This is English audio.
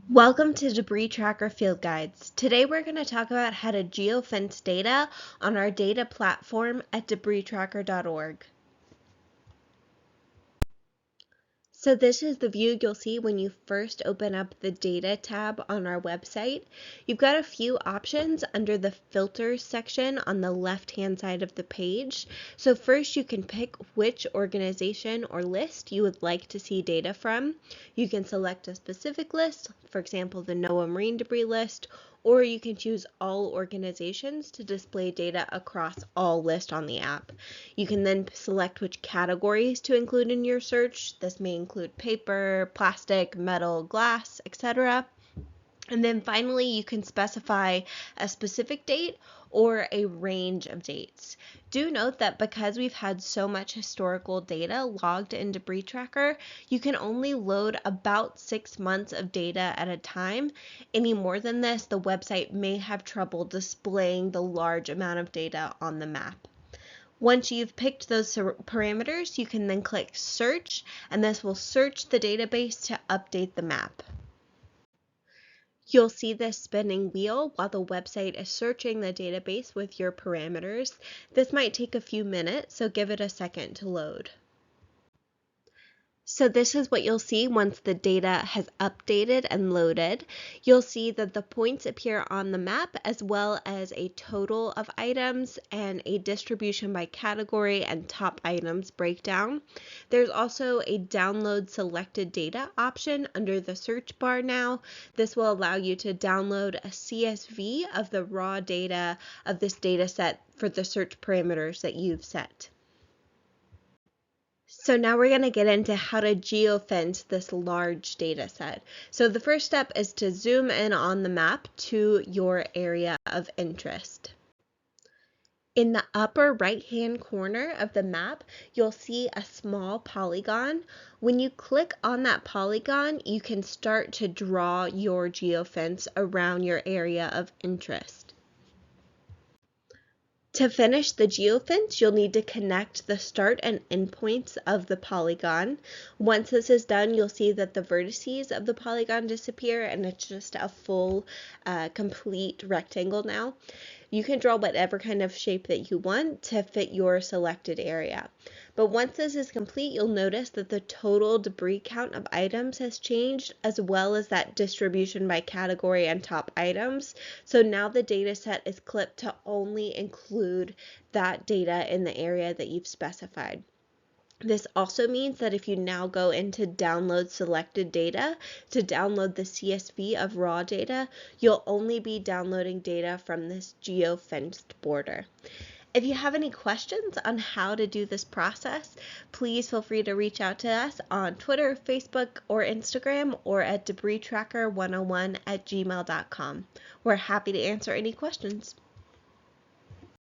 Welcome to Debris Tracker Field Guides. Today we're going to talk about how to geofence data on our data platform at debristracker.org. So this is the view you'll see when you first open up the data tab on our website. You've got a few options under the filters section on the left-hand side of the page. So first you can pick which organization or list you would like to see data from. You can select a specific list, for example, the NOAA Marine Debris list, or you can choose all organizations to display data across all lists on the app. You can then select which categories to include in your search. This may include paper, plastic, metal, glass, etc. And then finally, you can specify a specific date or a range of dates. Do note that because we've had so much historical data logged in Debris Tracker, you can only load about 6 months of data at a time. Any more than this, the website may have trouble displaying the large amount of data on the map. Once you've picked those parameters, you can then click Search, and this will search the database to update the map. You'll see this spinning wheel while the website is searching the database with your parameters. This might take a few minutes, so give it a second to load. So this is what you'll see once the data has updated and loaded. You'll see that the points appear on the map as well as a total of items and a distribution by category and top items breakdown. There's also a download selected data option under the search bar now. This will allow you to download a CSV of the raw data of this data set for the search parameters that you've set. So now we're going to get into how to geofence this large data set. So the first step is to zoom in on the map to your area of interest. In the upper right-hand corner of the map, you'll see a small polygon. When you click on that polygon, you can start to draw your geofence around your area of interest. To finish the geofence, you'll need to connect the start and end points of the polygon. Once this is done, you'll see that the vertices of the polygon disappear and it's just a full, complete rectangle now. You can draw whatever kind of shape that you want to fit your selected area. But once this is complete, you'll notice that the total debris count of items has changed, as well as that distribution by category and top items. So now the data set is clipped to only include that data in the area that you've specified. This also means that if you now go into download selected data to download the CSV of raw data, you'll only be downloading data from this geofenced border. If you have any questions on how to do this process, please feel free to reach out to us on Twitter, Facebook, or Instagram, or at debristracker101@gmail.com. We're happy to answer any questions.